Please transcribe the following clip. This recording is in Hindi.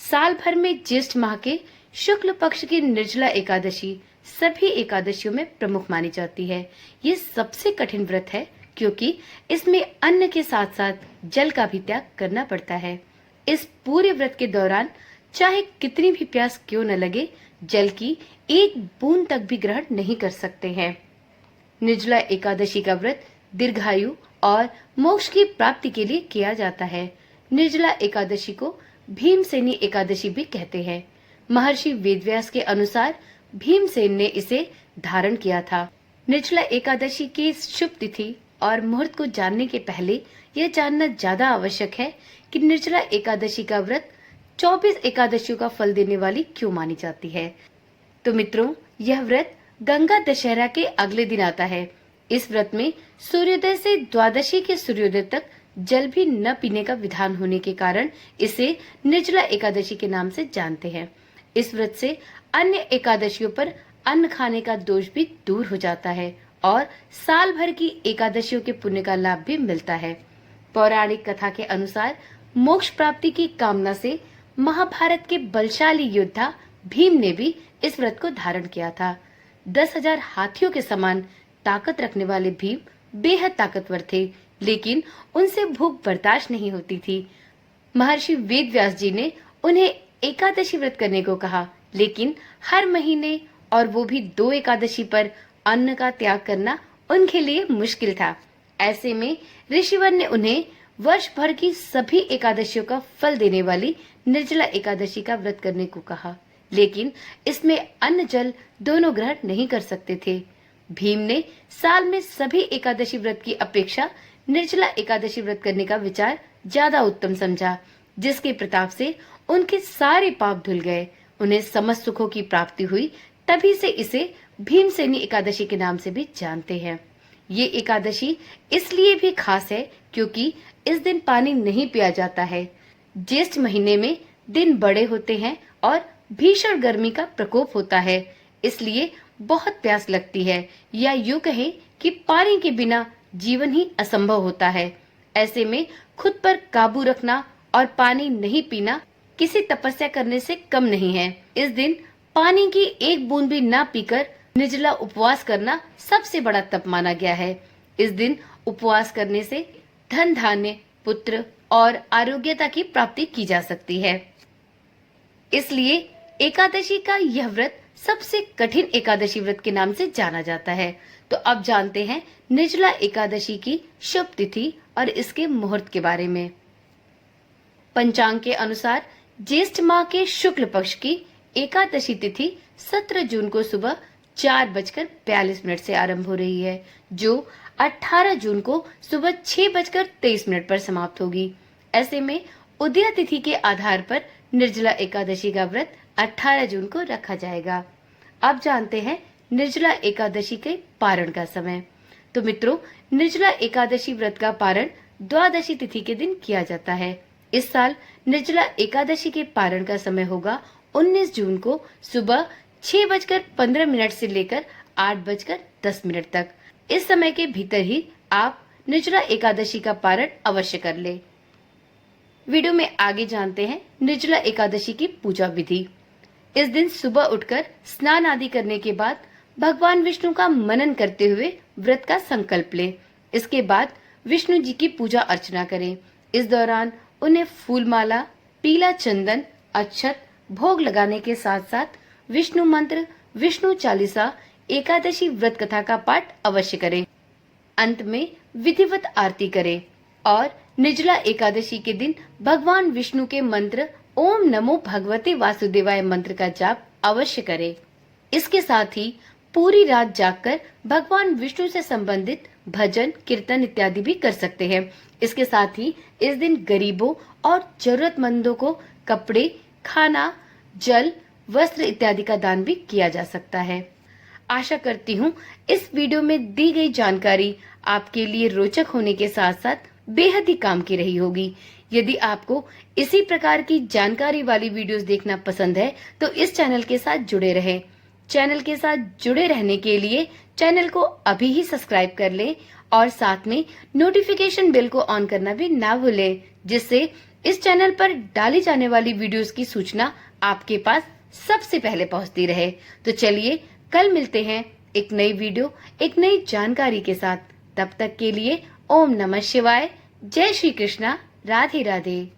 साल भर में ज्येष्ठ माह के शुक्ल पक्ष की निर्जला एकादशी सभी एकादशियों में प्रमुख मानी जाती है। ये सबसे कठिन व्रत है क्योंकि इसमें अन्न के साथ साथ जल का भी त्याग करना पड़ता है। इस पूरे व्रत के दौरान चाहे कितनी भी प्यास क्यों न लगे, जल की एक बूंद तक भी ग्रहण नहीं कर सकते हैं। निर्जला एकादशी का व्रत दीर्घायु और मोक्ष की प्राप्ति के लिए किया जाता है। निर्जला एकादशी को भीमसेनी एकादशी भी कहते हैं। महर्षि वेदव्यास के अनुसार भीमसेन ने इसे धारण किया था। निर्जला एकादशी की शुभ तिथि और मुहूर्त को जानने के पहले यह जानना ज्यादा आवश्यक है कि निर्जला एकादशी का व्रत 24 एकादशियों का फल देने वाली क्यों मानी जाती है। तो मित्रों, यह व्रत गंगा दशहरा के अगले दिन आता है। इस व्रत में सूर्योदय से द्वादशी के सूर्योदय तक जल भी न पीने का विधान होने के कारण इसे निर्जला एकादशी के नाम से जानते हैं। इस व्रत से अन्य एकादशियों पर अन्न खाने का दोष भी दूर हो जाता है और साल भर की एकादशियों के पुण्य का लाभ भी मिलता है। पौराणिक कथा के अनुसार मोक्ष प्राप्ति की कामना से महाभारत के बलशाली योद्धा भीम ने भी इस व्रत को धारण किया था। 10,000 हाथियों के समान ताकत रखने वाले भीम बेहद ताकतवर थे, लेकिन उनसे भूख बर्दाश्त नहीं होती थी। महर्षि वेदव्यास जी ने उन्हें एकादशी व्रत करने को कहा, लेकिन हर महीने और वो भी 2 एकादशी पर अन्न का त्याग करना उनके लिए मुश्किल था। ऐसे में ऋषिवर ने उन्हें वर्ष भर की सभी एकादशियों का फल देने वाली निर्जला एकादशी का व्रत करने को कहा, लेकिन इसमें अन्न जल दोनों ग्रहण नहीं कर सकते थे। भीम ने साल में सभी एकादशी व्रत की अपेक्षा निर्जला एकादशी व्रत करने का विचार ज्यादा उत्तम समझा, जिसके प्रताप से उनके सारे पाप धुल गए, उन्हें समस्त सुखों की प्राप्ति हुई। तभी से इसे भीमसेनी एकादशी के नाम से भी जानते हैं। ये एकादशी इसलिए भी खास है क्योंकि इस दिन पानी नहीं पिया जाता है। ज्येष्ठ महीने में दिन बड़े होते हैं और भीषण गर्मी का प्रकोप होता है, इसलिए बहुत प्यास लगती है, या यूं कहें कि पानी के बिना जीवन ही असंभव होता है। ऐसे में खुद पर काबू रखना और पानी नहीं पीना किसी तपस्या करने से कम नहीं है। इस दिन पानी की एक बूंद भी ना पीकर निर्जला उपवास करना सबसे बड़ा तप माना गया है। इस दिन उपवास करने से धन धान्य, पुत्र और आरोग्यता की प्राप्ति की जा सकती है। इसलिए एकादशी का यह व्रत सबसे कठिन एकादशी व्रत के नाम से जाना जाता है। तो अब जानते हैं निर्जला एकादशी की शुभ तिथि और इसके मुहूर्त के बारे में। पंचांग के अनुसार ज्येष्ठ माह के शुक्ल पक्ष की एकादशी तिथि 17 जून को सुबह 4:42 से आरंभ हो रही है, जो 18 जून को सुबह 6:23 पर समाप्त होगी। ऐसे में उदया तिथि के आधार पर निर्जला एकादशी का व्रत 18 जून को रखा जाएगा। अब जानते हैं निर्जला एकादशी के पारण का समय। तो मित्रों, निर्जला एकादशी व्रत का पारण द्वादशी तिथि के दिन किया जाता है। इस साल निर्जला एकादशी के पारण का समय होगा 19 जून को सुबह 6:15 से लेकर 8:10 तक। इस समय के भीतर ही आप निर्जला एकादशी का पारण अवश्य कर ले। वीडियो में आगे जानते हैं निर्जला एकादशी की पूजा विधि। इस दिन सुबह उठकर स्नान आदि करने के बाद भगवान विष्णु का मनन करते हुए व्रत का संकल्प लें। इसके बाद विष्णु जी की पूजा अर्चना करें। इस दौरान उन्हें फूल माला, पीला चंदन, अक्षत, भोग लगाने के साथ साथ विष्णु मंत्र, विष्णु चालीसा, एकादशी व्रत कथा का पाठ अवश्य करें। अंत में विधिवत आरती करें और निर्जला एकादशी के दिन भगवान विष्णु के मंत्र ओम नमो भगवते वासुदेवाय मंत्र का जाप अवश्य करें। इसके साथ ही पूरी रात जागकर भगवान विष्णु से संबंधित भजन, कीर्तन इत्यादि भी कर सकते हैं। इसके साथ ही इस दिन गरीबों और जरूरतमंदों को कपड़े, खाना, जल, वस्त्र इत्यादि का दान भी किया जा सकता है। आशा करती हूँ इस वीडियो में दी गई जानकारी आपके लिए रोचक होने के साथ साथ बेहद ही काम की रही होगी। यदि आपको इसी प्रकार की जानकारी वाली वीडियोस देखना पसंद है तो इस चैनल के साथ जुड़े रहें। चैनल के साथ जुड़े रहने के लिए चैनल को अभी ही सब्सक्राइब कर लें और साथ में नोटिफिकेशन बेल को ऑन करना भी ना भूलें, जिससे इस चैनल पर डाली जाने वाली वीडियोस की सूचना आपके पास सबसे पहले पहुंचती रहे। तो चलिए कल मिलते हैं एक नई वीडियो, एक नई जानकारी के साथ। तब तक के लिए ओम नमः शिवाय, जय श्री कृष्णा, राधे राधे।